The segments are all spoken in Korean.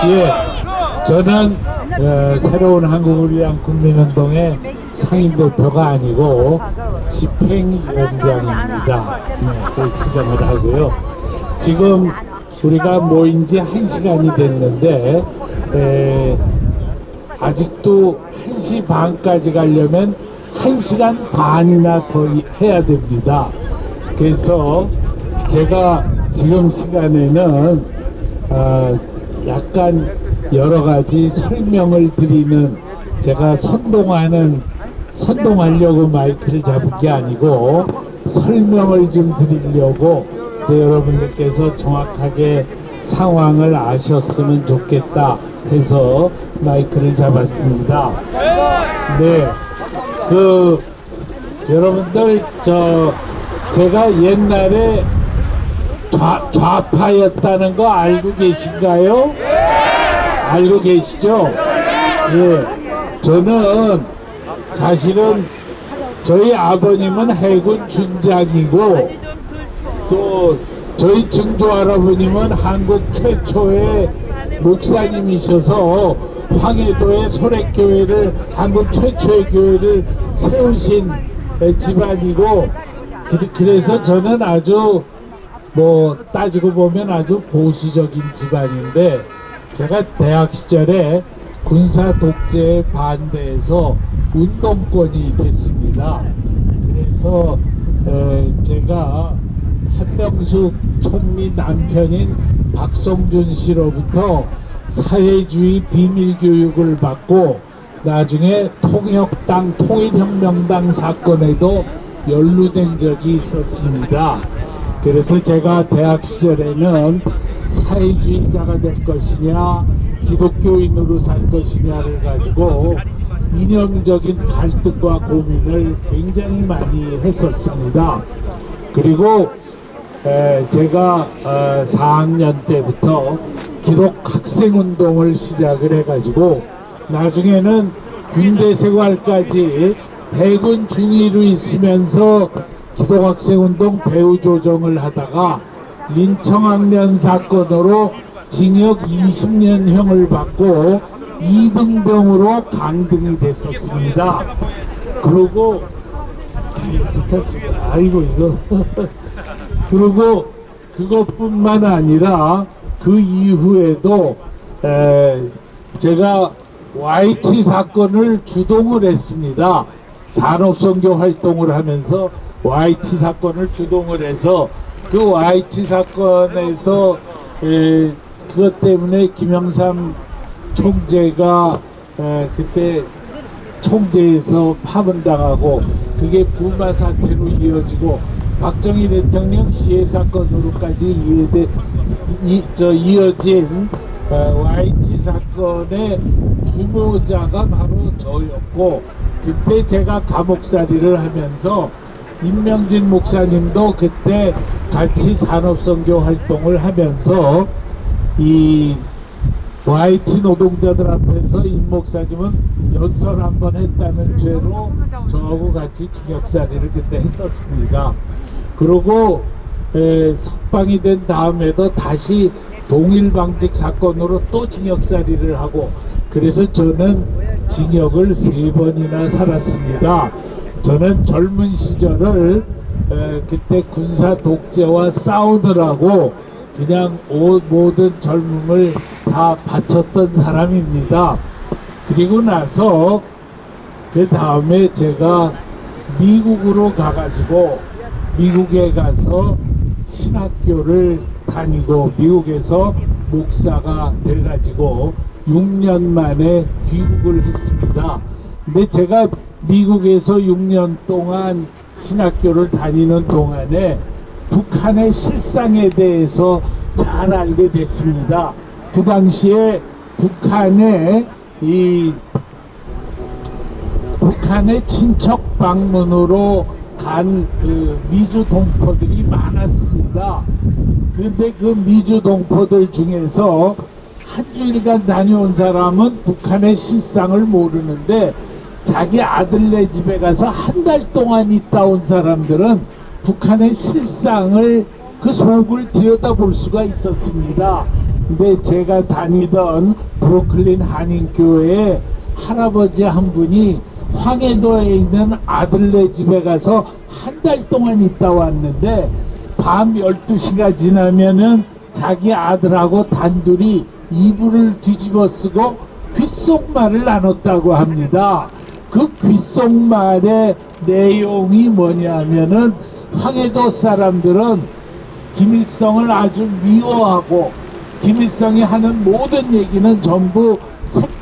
예, 저는 새로운 한국을 위한 국민운동의 상임대표가 아니고 집행위원장입니다. 그 수정을 하고요. 지금 우리가 모인 지 1시간이 됐는데 아직도 1시 반까지 가려면 1시간 반이나 더 해야 됩니다. 그래서 제가 지금 시간에는 약간 여러 가지 설명을 드리는, 제가 선동하려고 마이크를 잡은 게 아니고 설명을 좀 드리려고 여러분들께서 정확하게 상황을 아셨으면 좋겠다 해서 마이크를 잡았습니다. 네, 여러분들 제가 옛날에 좌파였다는 거 알고 계신가요? 알고 계시죠? 예, 저는 사실은 저희 아버님은 해군 준장이고 또 저희 증조할아버님은 한국 최초의 목사님이셔서 황해도의 소래교회를, 한국 최초의 교회를 세우신 집안이고, 그래서 저는 아주 따지고 보면 아주 보수적인 집안인데, 제가 대학 시절에 군사 독재에 반대해서 운동권이 됐습니다. 그래서 제가 한명숙 총리 남편인 박성준 씨로부터 사회주의 비밀교육을 받고 나중에 통일혁명당 사건에도 연루된 적이 있었습니다. 그래서 제가 대학 시절에는 사회주의자가 될 것이냐 기독교인으로 살 것이냐를 가지고 이념적인 갈등과 고민을 굉장히 많이 했었습니다. 그리고 제가 4학년 때부터 기독 학생운동을 시작을 해가지고 나중에는 군대 생활까지 해군 중위로 있으면서 기독학생운동 배후 조정을 하다가 린청학년 사건으로 징역 20년형을 받고 2등병으로 강등이 됐었습니다. 그리고 아이고 이거 그리고 그것뿐만 아니라 그 이후에도 제가 YT 사건을 주동을 했습니다. 산업선교 활동을 하면서 YT 사건을 주동을 해서 그 YT 사건에서 그것 때문에 김영삼 총재가 그때 총재에서 파문당하고 그게 부마 사태로 이어지고 박정희 대통령 시해 사건으로까지 이어진 YT 사건의 주모자가 바로 저였고, 그때 제가 감옥살이를 하면서 임명진 목사님도 그때 같이 산업선교 활동을 하면서 이 YT 노동자들 앞에서 임 목사님은 연설 한번 했다는 죄로 저하고 같이 징역살이를 그때 했었습니다. 그리고 석방이 된 다음에도 다시 동일방직 사건으로 또 징역살이를 하고, 그래서 저는 징역을 3번이나 살았습니다. 저는 젊은 시절을 그때 군사 독재와 싸우느라고 그냥 모든 젊음을 다 바쳤던 사람입니다. 그리고 나서 그 다음에 제가 미국으로 가가지고 미국에 가서 신학교를 다니고 미국에서 목사가 돼가지고 6년 만에 귀국을 했습니다. 근데 제가 미국에서 6년 동안 신학교를 다니는 동안에 북한의 실상에 대해서 잘 알게 됐습니다. 그 당시에 북한의 친척 방문으로 간 그 미주 동포들이 많았습니다. 그런데 그 미주 동포들 중에서 한 주일간 다녀온 사람은 북한의 실상을 모르는데, 자기 아들네 집에 가서 한 달 동안 있다 온 사람들은 북한의 실상을, 그 속을 들여다볼 수가 있었습니다. 근데 제가 다니던 브루클린 한인교회에 할아버지 한 분이 황해도에 있는 아들네 집에 가서 한 달 동안 있다 왔는데 밤 12시가 지나면은 자기 아들하고 단둘이 이불을 뒤집어 쓰고 귓속말을 나눴다고 합니다. 그 귓속말의 내용이 뭐냐면은 황해도 사람들은 김일성을 아주 미워하고 김일성이 하는 모든 얘기는 전부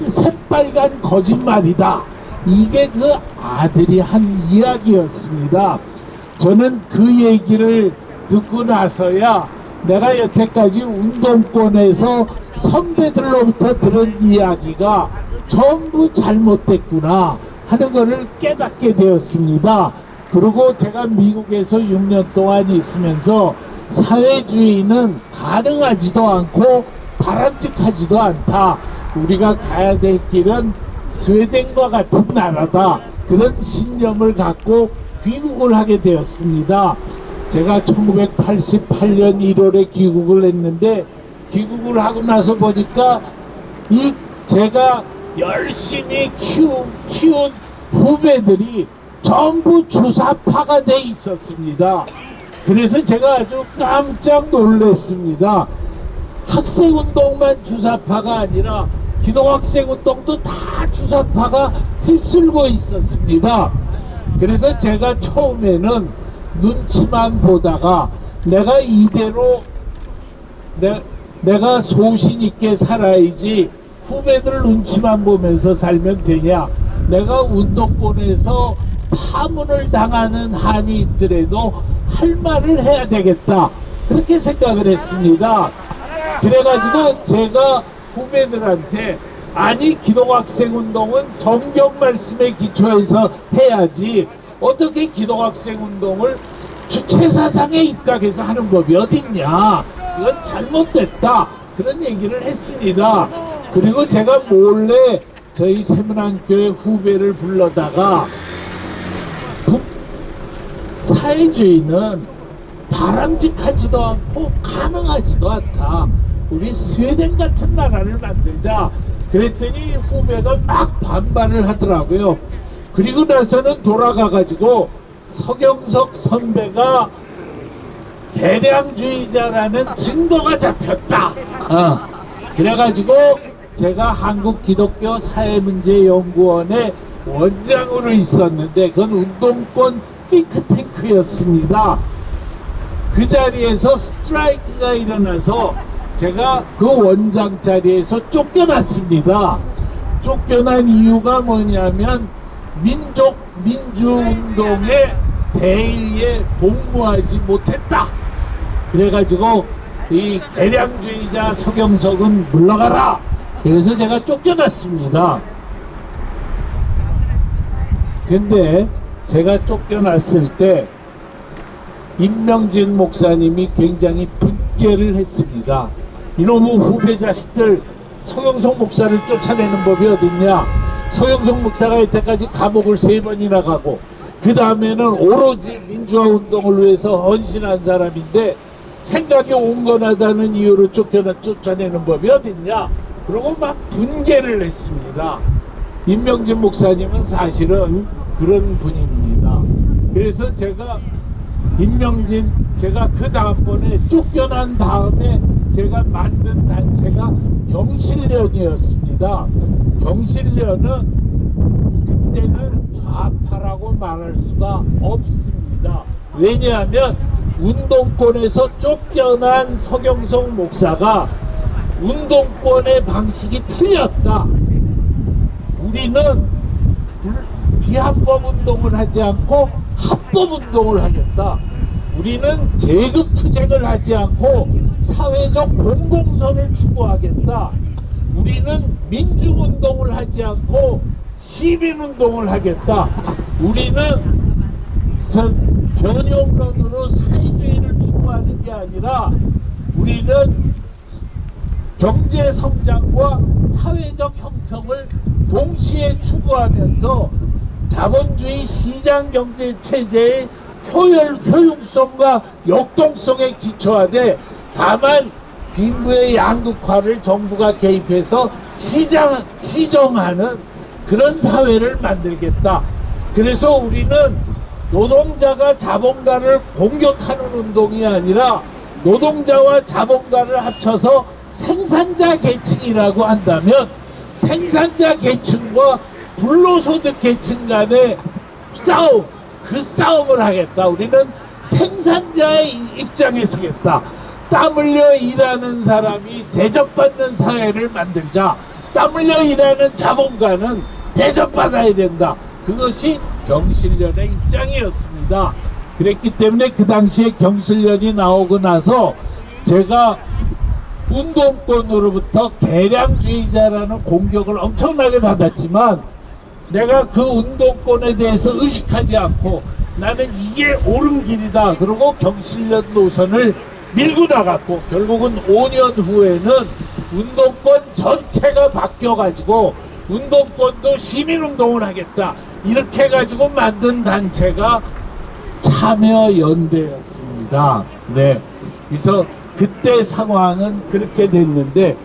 새빨간 거짓말이다. 이게 그 아들이 한 이야기였습니다. 저는 그 얘기를 듣고 나서야 내가 여태까지 운동권에서 선배들로부터 들은 이야기가 전부 잘못됐구나 하는 것을 깨닫게 되었습니다. 그리고 제가 미국에서 6년 동안 있으면서 사회주의는 가능하지도 않고 바람직하지도 않다. 우리가 가야 될 길은 스웨덴과 같은 나라다. 그런 신념을 갖고 귀국을 하게 되었습니다. 제가 1988년 1월에 귀국을 했는데 귀국을 하고 나서 보니까 이 제가 열심히 키운 후배들이 전부 주사파가 돼 있었습니다. 그래서 제가 아주 깜짝 놀랐습니다. 학생운동만 주사파가 아니라 기독학생운동도 다 주사파가 휩쓸고 있었습니다. 그래서 제가 처음에는 눈치만 보다가 내가 이대로 내가 소신 있게 살아야지 후배들 눈치만 보면서 살면 되냐. 내가 운동권에서 파문을 당하는 한이 있더라도 할 말을 해야 되겠다. 그렇게 생각을 했습니다. 그래가지고 제가 후배들한테 아니 기독학생운동은 성경 말씀에 기초해서 해야지 어떻게 기독학생운동을 주체사상에 입각해서 하는 법이 어딨냐. 이건 잘못됐다. 그런 얘기를 했습니다. 그리고 제가 몰래 저희 세문안교회 후배를 불러다가 사회주의는 바람직하지도 않고 가능하지도 않다. 우리 스웨덴 같은 나라를 만들자. 그랬더니 후배가 막 반발을 하더라고요. 그리고 나서는 돌아가가지고 서경석 선배가 개량주의자라는 증거가 잡혔다. 그래가지고 제가 한국기독교 사회문제연구원의 원장으로 있었는데 그건 운동권 핑크탱크였습니다. 그 자리에서 스트라이크가 일어나서 제가 그 원장 자리에서 쫓겨났습니다. 쫓겨난 이유가 뭐냐면 민주운동의 대의에 복무하지 못했다. 그래가지고 이 개량주의자 서경석은 물러가라. 그래서 제가 쫓겨났습니다. 근데 제가 쫓겨났을 때 임명진 목사님이 굉장히 분개를 했습니다. 이놈의 후배 자식들 서경석 목사를 쫓아내는 법이 어딨냐. 서경석 목사가 이때까지 감옥을 3번이나 가고 그 다음에는 오로지 민주화 운동을 위해서 헌신한 사람인데 생각이 온건하다는 이유로 쫓아내는 법이 어딨냐. 그러고 막 분개를 했습니다. 임명진 목사님은 사실은 그런 분입니다. 그래서 제가 그 다음번에 쫓겨난 다음에 제가 만든 단체가 경실련이었습니다. 경실련은 그때는 좌파라고 말할 수가 없습니다. 왜냐하면 운동권에서 쫓겨난 서경석 목사가 운동권의 방식이 틀렸다. 우리는 비합법 운동을 하지 않고 합법 운동을 하겠다. 우리는 계급 투쟁을 하지 않고 사회적 공공선을 추구하겠다. 우리는 민주운동을 하지 않고 시민운동을 하겠다. 우리는 변형론으로 사회주의를 추구하는 게 아니라 우리는 경제성장과 사회적 형평을 동시에 추구하면서 자본주의 시장경제체제의 효율성과 역동성에 기초하되 다만 빈부의 양극화를 정부가 개입해서 시정하는 그런 사회를 만들겠다. 그래서 우리는 노동자가 자본가를 공격하는 운동이 아니라 노동자와 자본가를 합쳐서 생산자 계층이라고 한다면 생산자 계층과 불로소득 계층 간의 싸움, 그 싸움을 하겠다. 우리는 생산자의 입장에 서겠다. 땀 흘려 일하는 사람이 대접받는 사회를 만들자. 땀 흘려 일하는 자본가는 대접받아야 된다. 그것이 경실련의 입장이었습니다. 그랬기 때문에 그 당시에 경실련이 나오고 나서 제가 운동권으로부터 개량주의자라는 공격을 엄청나게 받았지만 내가 그 운동권에 대해서 의식하지 않고 나는 이게 옳은 길이다. 그러고 경실련 노선을 밀고 나갔고 결국은 5년 후에는 운동권 전체가 바뀌어가지고 운동권도 시민운동을 하겠다. 이렇게 해가지고 만든 단체가 참여연대였습니다. 네. 그래서 그때 상황은 그렇게 됐는데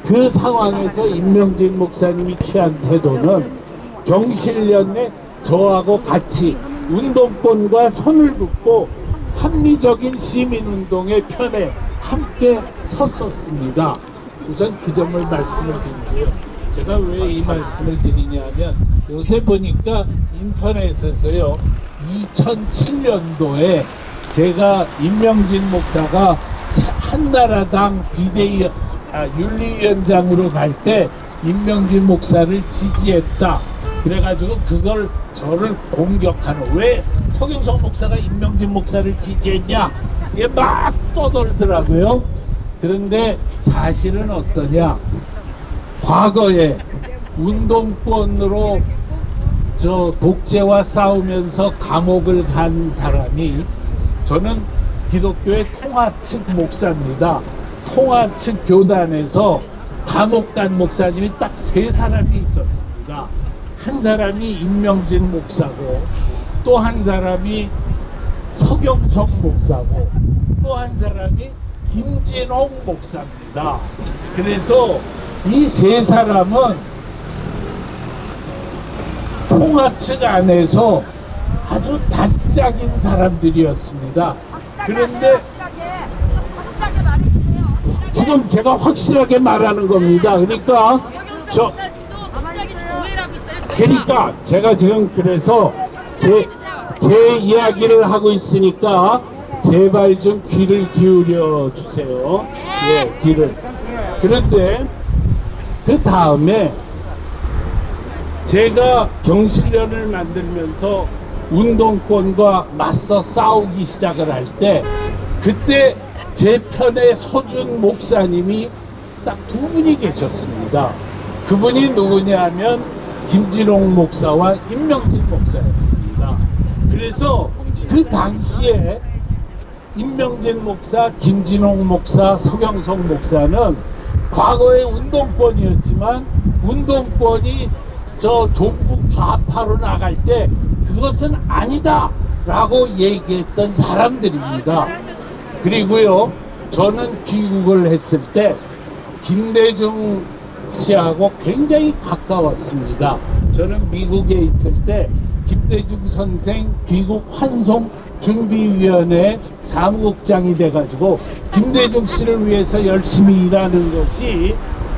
그 상황에서 임명진 목사님이 취한 태도는 경실련에 저하고 같이 운동권과 손을 긋고 합리적인 시민운동의 편에 함께 섰었습니다. 우선 그 점을 말씀을 드리고요. 제가 왜 이 말씀을 드리냐면 요새 보니까 인터넷에서요 2007년도에 제가 임명진 목사가 한나라당 윤리위원장으로 갈 때 임명진 목사를 지지했다. 그래가지고 그걸 저를 공격하는, 왜 서경석 목사가 임명진 목사를 지지했냐 이게 막 떠돌더라고요. 그런데 사실은 어떠냐, 과거에 운동권으로 저 독재와 싸우면서 감옥을 간 사람이, 저는 기독교의 통합측 목사입니다. 통합측 교단에서 감옥 간 목사님이 딱 3사람이 있었습니다. 한 사람이 임명진 목사고, 또 한 사람이 서경석 목사고, 또 한 사람이 김진홍 목사입니다. 그래서 이 3사람은 통합측 안에서 아주 단짝인 사람들이었습니다. 그런데 확실하게 말해주세요. 지금 제가 확실하게 말하는 겁니다. 그러니까 그러니까 제가 지금 그래서 제 이야기를 하고 있으니까 제발 좀 귀를 기울여 주세요. 예, 귀를. 그런데 그 다음에 제가 경실련을 만들면서 운동권과 맞서 싸우기 시작을 할 때, 그때 제 편에 서준 목사님이 딱 2분이 계셨습니다. 그분이 누구냐 하면 김진홍 목사와 임명진 목사였습니다. 그래서 그 당시에 임명진 목사, 김진홍 목사, 서경석 목사는 과거의 운동권이었지만 운동권이 저 종북 좌파로 나갈 때 그것은 아니다 라고 얘기했던 사람들입니다. 그리고요, 저는 귀국을 했을 때 김대중 씨하고 굉장히 가까웠습니다. 저는 미국에 있을 때 김대중 선생 귀국 환송 준비위원회 사무국장이 돼가지고 김대중 씨를 위해서 열심히 일하는 것이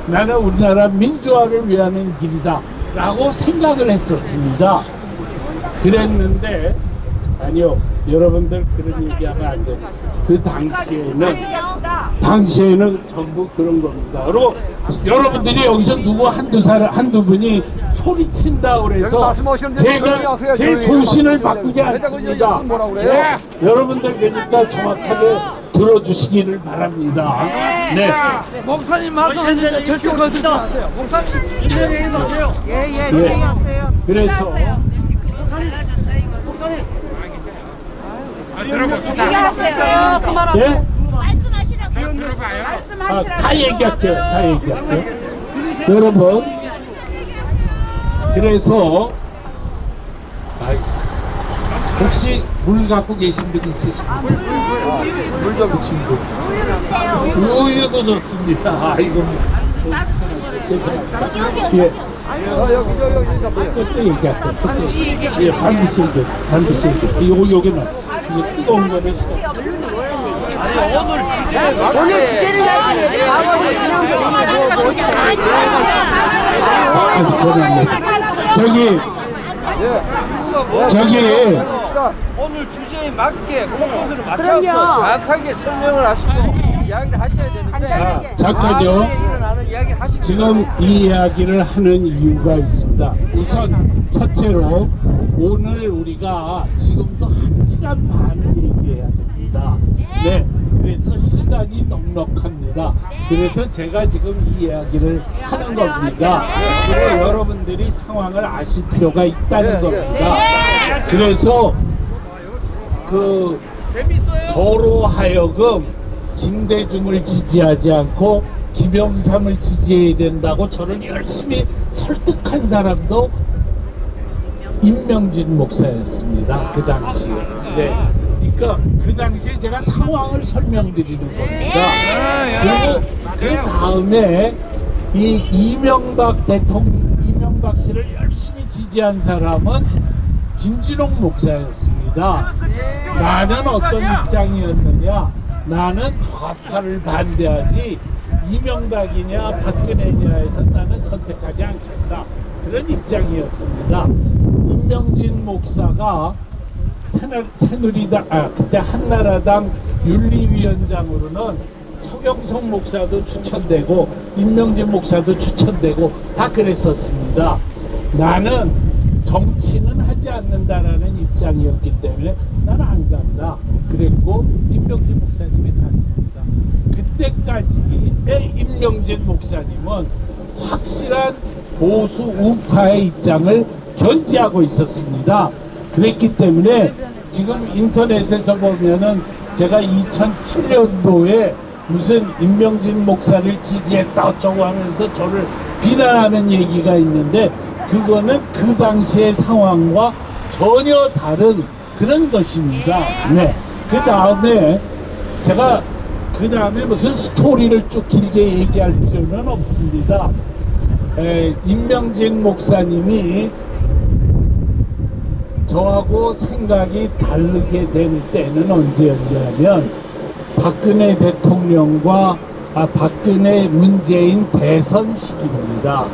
나는 우리나라 민주화를 위하는 길이다 라고 생각을 했었습니다. 그랬는데 아니요, 여러분들 그런 얘기하면 안 돼요. 그 당시에는 전부 그런 겁니다. 그리고 여러분들이 여기서 한두 분이 소리친다 그래서 제가 제 소신을 바꾸지 않습니다. 네. 여러분들 그러니까 정확하게 들어주시기를 바랍니다. 네. 목사님 말씀하시는데 절대 거짓말 마세요. 목사님 진행해 마세요. 예, 진행하세요. 그래서 얘기하세요. 그만하고. 예? 말씀하시라고. 다 얘기할게요. 여러분, 그래서 혹시 물 갖고 계신 분 있으신가요? 물좀 드신 분. 우유도 좋습니다. 아이고. 죄송합니다. 예. 그때 얘기할게요. 반드시 얘기해. 예, 반드시 얘기해. 반드시 얘기해. 요게는 이게 뜨거운 거는 오늘 주제를 오늘 주제에 맞게 콩팥으로 맞춰서 정확하게 설명을 하시고 이야기를 하셔야 되는데 잠깐요. 일어나는 이야기를 하시고 지금 이 이야기를 하는 이유가 있습니다. 우선 첫째로 오늘 우리가 지금도 1시간 반 얘기해야 됩니다. 네, 그래서 시간이 넉넉합니다. 그래서 제가 지금 이 이야기를 하는 겁니다. 그리고 여러분들이 상황을 아실 필요가 있다는 겁니다. 그래서 저로 하여금 김대중을 지지하지 않고 김영삼을 지지해야 된다고 저를 열심히 설득한 사람도 임명진 목사였습니다. 그 당시에. 네. 그러니까 그 당시에 제가 상황을 설명드리는 겁니다. 그리고 그 다음에 이 이명박 씨를 열심히 지지한 사람은 김진홍 목사였습니다. 나는 어떤 입장이었느냐? 나는 좌파를 반대하지 이명박이냐 박근혜냐 해서 나는 선택하지 않겠다. 그런 입장이었습니다. 임명진 목사가 그때 한나라당 윤리위원장으로는 서경석 목사도 추천되고 임명진 목사도 추천되고 다 그랬었습니다. 나는 정치는 하지 않는다라는 입장이었기 때문에 나는 안 간다. 그랬고 임명진 목사님이 갔습니다. 그때까지의 임명진 목사님은 확실한 보수 우파의 입장을 견지하고 있었습니다. 그랬기 때문에 지금 인터넷에서 보면은 제가 2007년도에 무슨 임명진 목사를 지지했다 어쩌고 하면서 저를 비난하는 얘기가 있는데 그거는 그 당시의 상황과 전혀 다른 그런 것입니다. 네. 그 다음에 제가 그 다음에 무슨 스토리를 쭉 길게 얘기할 필요는 없습니다. 임명진 목사님이 저하고 생각이 다르게 된 때는 언제였냐면 박근혜 대통령과 박근혜 문재인 대선 시기입니다.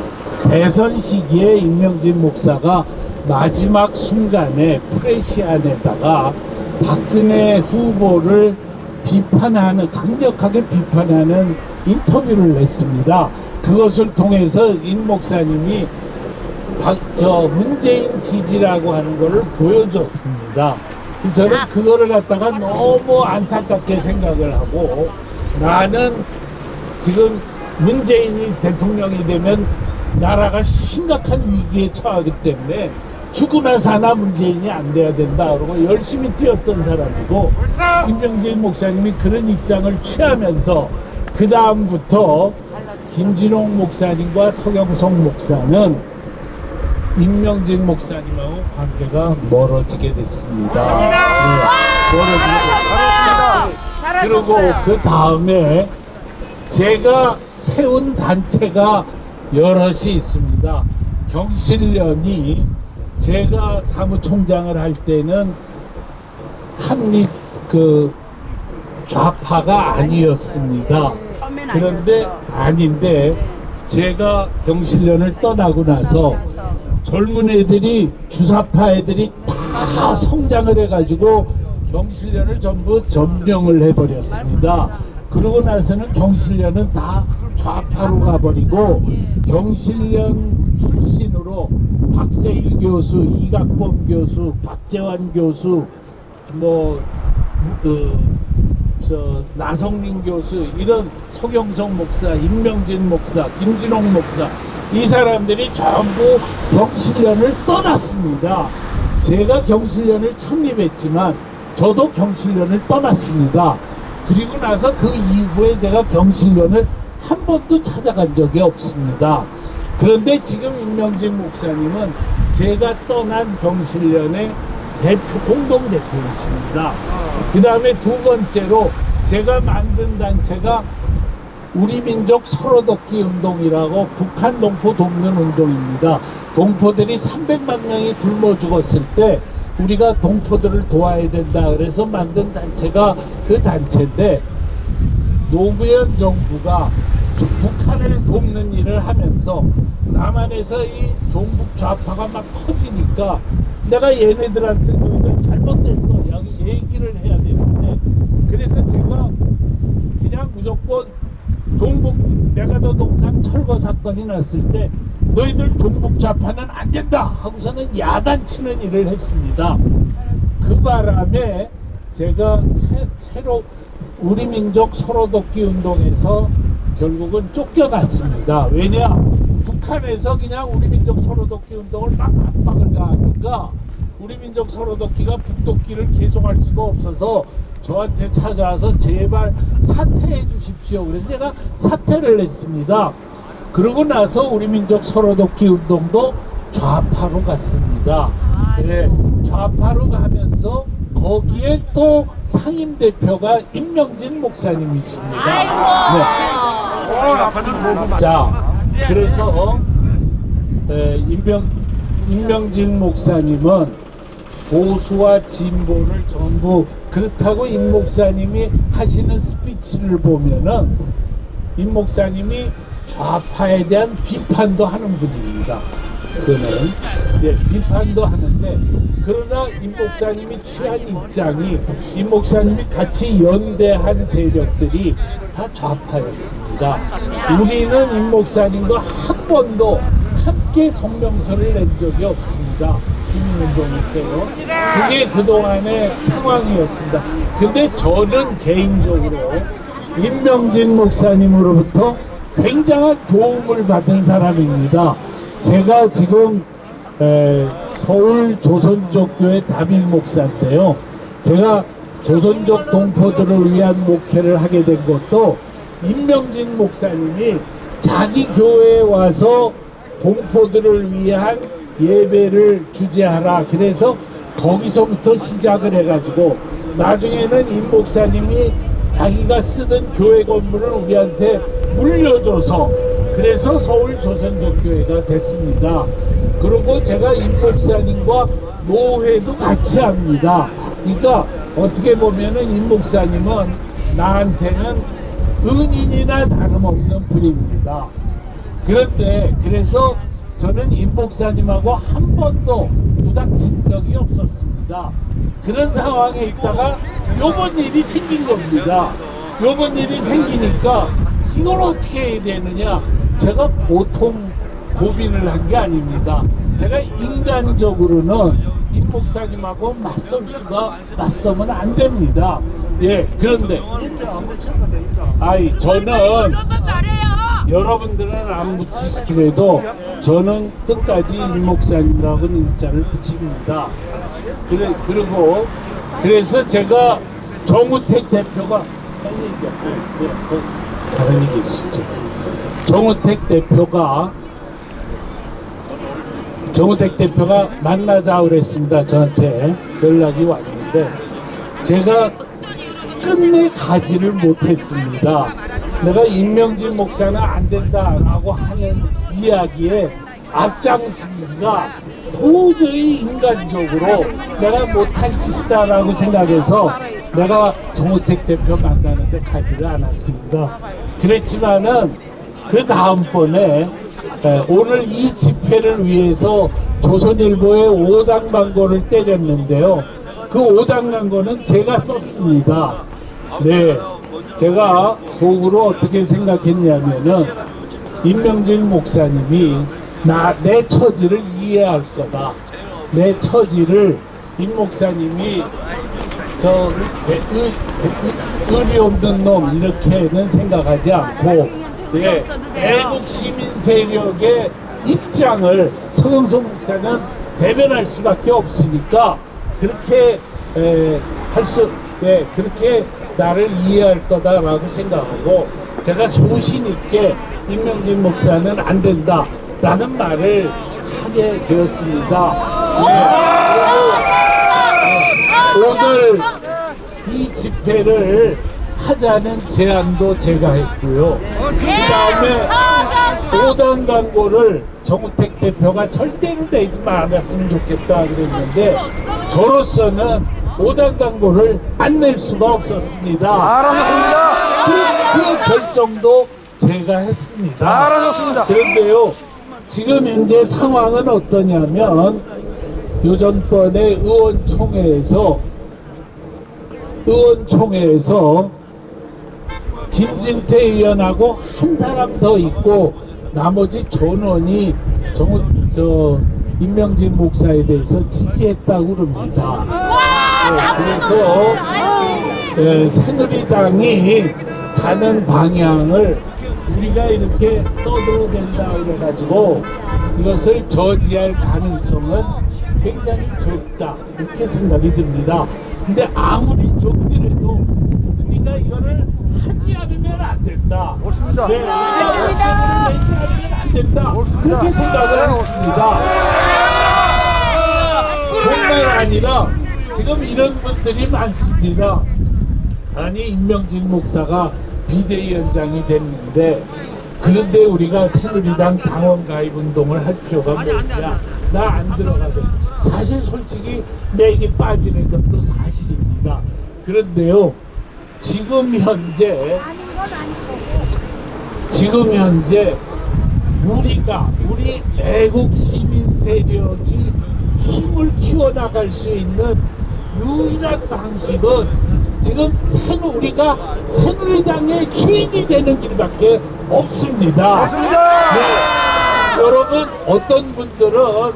대선 시기에 임명진 목사가 마지막 순간에 프레시안에다가 박근혜 후보를 강력하게 비판하는 인터뷰를 냈습니다. 그것을 통해서 임 목사님이 문재인 지지라고 하는 것을 보여줬습니다. 저는 그거를 갖다가 너무 안타깝게 생각을 하고 나는 지금 문재인이 대통령이 되면 나라가 심각한 위기에 처하기 때문에 죽으나 사나 문재인이 안 돼야 된다 그러고 열심히 뛰었던 사람이고 임명진 목사님이 그런 입장을 취하면서 그 다음부터 김진홍 목사님과 서경석 목사는 임명진 목사님하고 관계가 멀어지게 됐습니다. 네, 멀어지게 됐습니다. 그리고 그 다음에 제가 세운 단체가 여럿이 있습니다. 경실련이 제가 사무총장을 할 때는 좌파가 아니었습니다. 그런데 아닌데 제가 경실련을 떠나고 나서 젊은 애들이 주사파 애들이 다 성장을 해가지고 경실련을 전부 점령을 해버렸습니다. 그러고 나서는 경실련은 다 좌파로 가버리고 경실련 출신으로 박세일 교수, 이각범 교수, 박재환 교수, 나성민 교수 이런 서경석 목사, 임명진 목사, 김진홍 목사 이 사람들이 전부 경실련을 떠났습니다. 제가 경실련을 창립했지만 저도 경실련을 떠났습니다. 그리고 나서 그 이후에 제가 경실련을 한 번도 찾아간 적이 없습니다. 그런데 지금 임명진 목사님은 제가 떠난 경실련의 공동 대표였습니다. 그 다음에 두 번째로 제가 만든 단체가 우리민족 서로돕기 운동이라고 북한 동포 돕는 운동입니다. 동포들이 300만 명이 굶어 죽었을 때 우리가 동포들을 도와야 된다 그래서 만든 단체가 그 단체인데, 노무현 정부가 북한을 돕는 일을 하면서 남한에서 이 종북 좌파가 막 커지니까 내가 얘네들한테 너희들 잘못됐어 여기 얘기를 해야 되는데, 그래서 제가 그냥 무조건 종북 메가더동산 철거 사건이 났을 때 너희들 종북 좌파는 안 된다 하고서는 야단치는 일을 했습니다. 그 바람에 제가 새로 우리 민족 서로돕기 운동에서 결국은 쫓겨났습니다. 왜냐? 북한에서 그냥 우리 민족 서로돕기 운동을 막 압박을 가하니까 우리 민족 서로돕기가 북돋기를 계속할 수가 없어서 저한테 찾아와서 제발 사퇴해 주십시오. 그래서 제가 사퇴를 했습니다. 그러고 나서 우리 민족 서로돕기 운동도 좌파로 갔습니다. 네, 좌파로 가면서 거기에 또 상임 대표가 임명진 목사님이십니다. 네. 자, 그래서 임명진 목사님은 보수와 진보를 전부, 그렇다고 임 목사님이 하시는 스피치를 보면은 임 목사님이 좌파에 대한 비판도 하는 분입니다. 그는 비판도 하는데, 그러나 임 목사님이 취한 입장이, 임 목사님이 같이 연대한 세력들이 다 좌파였습니다. 우리는 임 목사님과 한 번도 함께 성명서를 낸 적이 없습니다. 시민운동에서요. 그게 그동안의 상황이었습니다. 근데 저는 개인적으로 임명진 목사님으로부터 굉장한 도움을 받은 사람입니다. 제가 지금 서울 조선족교회 담임 목사인데요. 제가 조선족 동포들을 위한 목회를 하게 된 것도 임명진 목사님이 자기 교회에 와서 동포들을 위한 예배를 주재하라 그래서 거기서부터 시작을 해가지고 나중에는 임 목사님이 자기가 쓰던 교회 건물을 우리한테 물려줘서 그래서 서울 조선족교회가 됐습니다. 그리고 제가 임 목사님과 노회도 같이 합니다. 그러니까 어떻게 보면은 임 목사님은 나한테는 은인이나 다름없는 분입니다. 그런데 그래서 저는 임 목사님하고 한 번도 부닥친 적이 없었습니다. 그런 상황에 있다가 요번 일이 생긴 겁니다. 요번 일이 생기니까 이걸 어떻게 해야 되느냐, 제가 보통 고민을 한 게 아닙니다. 제가 인간적으로는 임 목사님하고 맞서면 안 됩니다. 예, 그런데 저는 여러분들은 안 붙이시더라도 저는 끝까지 임 목사님이라고는 인자를 붙입니다. 그래서 제가 정우택 대표가 다른 얘기 있으시죠? 정우택 대표가 만나자 그랬습니다. 저한테 연락이 왔는데 제가 끝내 가지를 못했습니다. 내가 임명진 목사는 안 된다라고 하는 이야기에 앞장서기가 도저히 인간적으로 내가 못한 짓이다라고 생각해서 내가 정우택 대표 만나는데 가지를 않았습니다. 그랬지만은 그 다음번에 오늘 이 집회를 위해서 조선일보에 5당 광고를 때렸는데요. 그 5당 광고는 제가 썼습니다. 네, 제가 속으로 어떻게 생각했냐면은 임명진 목사님이 내 처지를 이해할 거다. 내 처지를 임 목사님이 의리 없는 놈 이렇게는 생각하지 않고 애국 시민 세력의 입장을 서경석 목사는 대변할 수밖에 없으니까 그렇게 그렇게 나를 이해할 거다라고 생각하고 제가 소신 있게 임명진 목사는 안 된다라는 말을 하게 되었습니다. 오늘 이 집회를 하자는 제안도 제가 했고요. 그 다음에 5단 광고를 정우택 대표가 절대로 내지 말았으면 좋겠다 그랬는데 저로서는 5단 광고를 안 낼 수가 없었습니다. 알아줬습니다. 그 결정도 제가 했습니다. 알아줬습니다. 그런데요, 지금 현재 상황은 어떠냐면 요전번에 의원총회에서 김진태 의원하고 한 사람 더 있고 나머지 전원이 임명진 목사에 대해서 지지했다고 그럽니다. 그래서 새누리당이 가는 방향을 우리가 이렇게 떠들어댄다 그래가지고 이것을 저지할 가능성은 굉장히 적다 이렇게 생각이 듭니다. 근데 아무리 적더라도 우리가 이거를 하지 않으면 안 된다. 옳습니다. 네, 우리가 내지 않으면 안 된다. 그렇게 생각을 했습니다. 뿐만 아니라 지금 이런 분들이 많습니다. 아니 임명진 목사가 비대위원장이 됐는데 그런데 우리가 새누리당 당원 가입 운동을 할 필요가 뭐냐? 나 안 들어가도 사실 솔직히 맥이 빠지는 것도 사실입니다. 그런데요 지금 현재 우리 애국 시민 세력이 힘을 키워나갈 수 있는 유일한 방식은 지금 우리가 새누리당의 주인이 되는 길밖에 없습니다. 맞습니다. 네. 여러분 어떤 분들은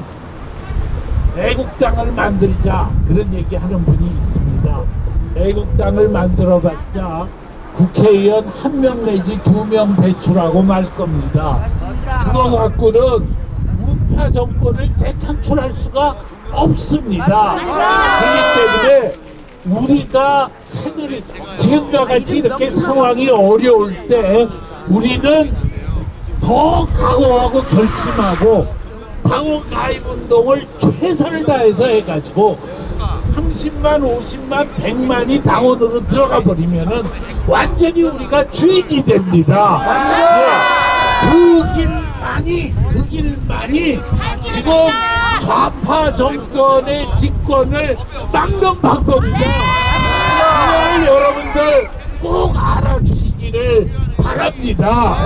애국당을 만들자 그런 얘기하는 분이 있습니다. 애국당을 만들어봤자 국회의원 1명 내지 2명 배출하고 말 겁니다. 그거 갖고는 우파 정권을 재창출할 수가 없습니다. 그렇기 때문에 우리가 지금과 같이 이렇게 상황이 어려울 때 우리는 더 각오하고 결심하고 당원 가입 운동을 최선을 다해서 해가지고 30만, 50만, 100만이 당원으로 들어가 버리면은 완전히 우리가 주인이 됩니다. 네. 그 길만이 지금 좌파 정권의 집권을 막는 방법이다. 이걸 여러분들 꼭 알아주시기를 바랍니다.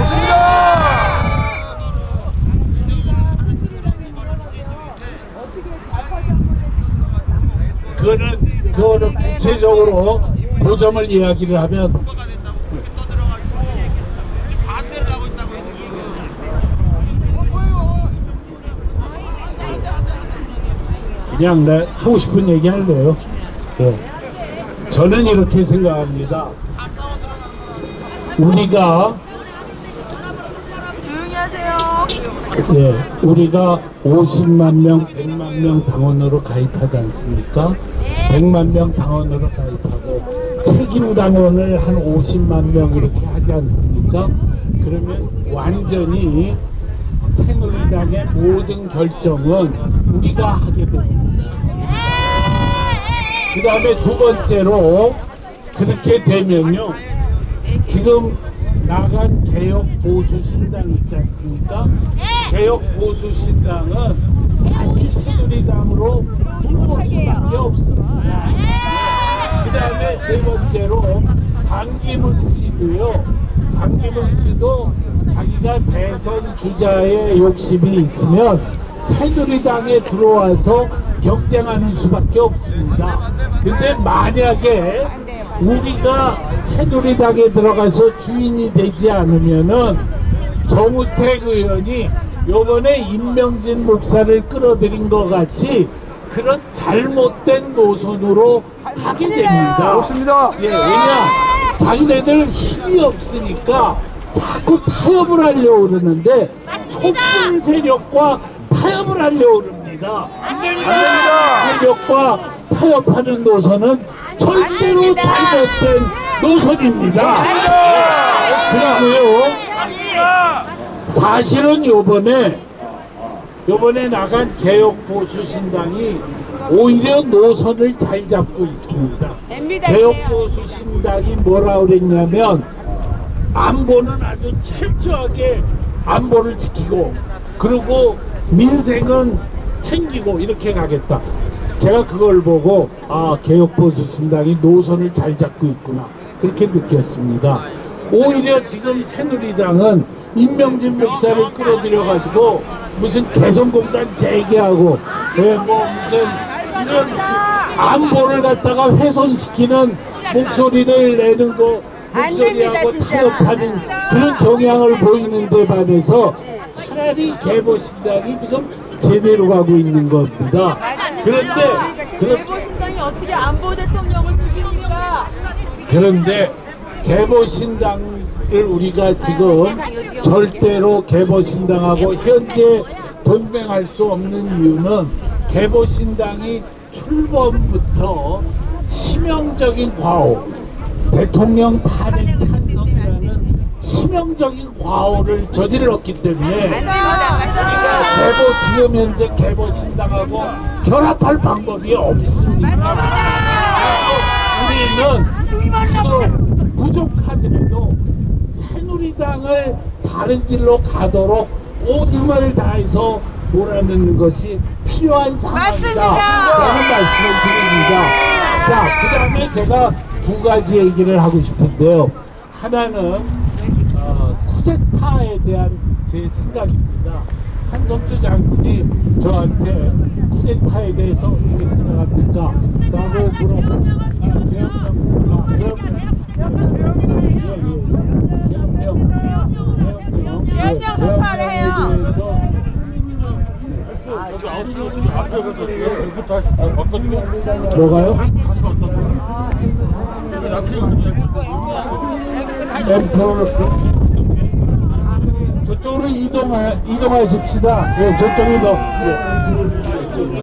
그거는 구체적으로 그 점을 이야기를 하면 그냥 내 하고 싶은 얘기 할래요. 네. 저는 이렇게 생각합니다. 우리가 조용히 하세요. 우리가 50만 명, 100만 명 당원으로 가입하지 않습니까? 100만 명 당원으로 가입하고 책임 당원을 한 50만 명 이렇게 하지 않습니까? 그러면 완전히 새누리당의 모든 결정은 우리가 하게 됩니다. 그 다음에 두 번째로 그렇게 되면요 지금 나간 개혁 보수 신당 있지 않습니까? 개혁 보수 신당은 다시 새누리당으로 들어올 수밖에 없습니다. 그 다음에 세 번째로 반기문 씨도요. 반기문 씨도 자기가 대선 주자의 욕심이 있으면 새누리당에 들어와서 경쟁하는 수밖에 없습니다. 근데 만약에 우리가 새누리당에 들어가서 주인이 되지 않으면은 정우택 의원이 요번에 임명진 목사를 끌어들인 것 같이 그런 잘못된 노선으로 하게 됩니다. 그렇습니다. 예, 왜냐? 자기네들 힘이 없으니까 자꾸 타협을 하려고 그러는데 촛불 세력과 타협을 하려고 그럽니다. 안 됩니다. 세력과 타협하는 노선은 절대로 잘못된 노선입니다. 그리고요, 사실은 요번에 나간 개혁 보수 신당이 오히려 노선을 잘 잡고 있습니다. 개혁보수 신당이 뭐라 그랬냐면 안보는 아주 철저하게 안보를 지키고 그리고 민생은 챙기고 이렇게 가겠다. 제가 그걸 보고 아 개혁보수 신당이 노선을 잘 잡고 있구나 그렇게 느꼈습니다. 오히려 지금 새누리당은 임명진 목사를 끌어들여 가지고 무슨 개성공단 재개하고 뭐 무슨 이런 안보를 갖다가 훼손시키는 목소리를 내는 거 목소리하고 타협하는 그런 경향을 보이는 데 반해서 차라리 개보신당이 지금 제대로 가고 있는 겁니다. 그런데 개보신당이 어떻게 안보 대통령을 죽입니까? 그런데 개보신당을 우리가 지금 절대로 개보신당하고 현재 동맹할 수 없는 이유는 개보신당이 출범부터 치명적인 과오, 대통령 탄핵 찬성이라는 치명적인 과오를 저질렀기 때문에 우리가 지금 현재 개보신당하고 결합할 방법이 없습니다. 우리는 지금 부족하더라도 새누리당을 다른 길로 가도록 온 힘을 다해서 몰아넣는 것이 필요한 상황이다 라는 말씀을 드립니다. 자, 그 다음에 제가 두 가지 얘기를 하고 싶은데요. 하나는 쿠데타에 대한 제 생각입니다. 한성주 장군이 저한테 쿠데타에 대해서 어떻게 생각합니까? 라고 계엄령 선포를 해요. 뭐가요? 저쪽으로 이동하십시다. 예, 저쪽으로. 예.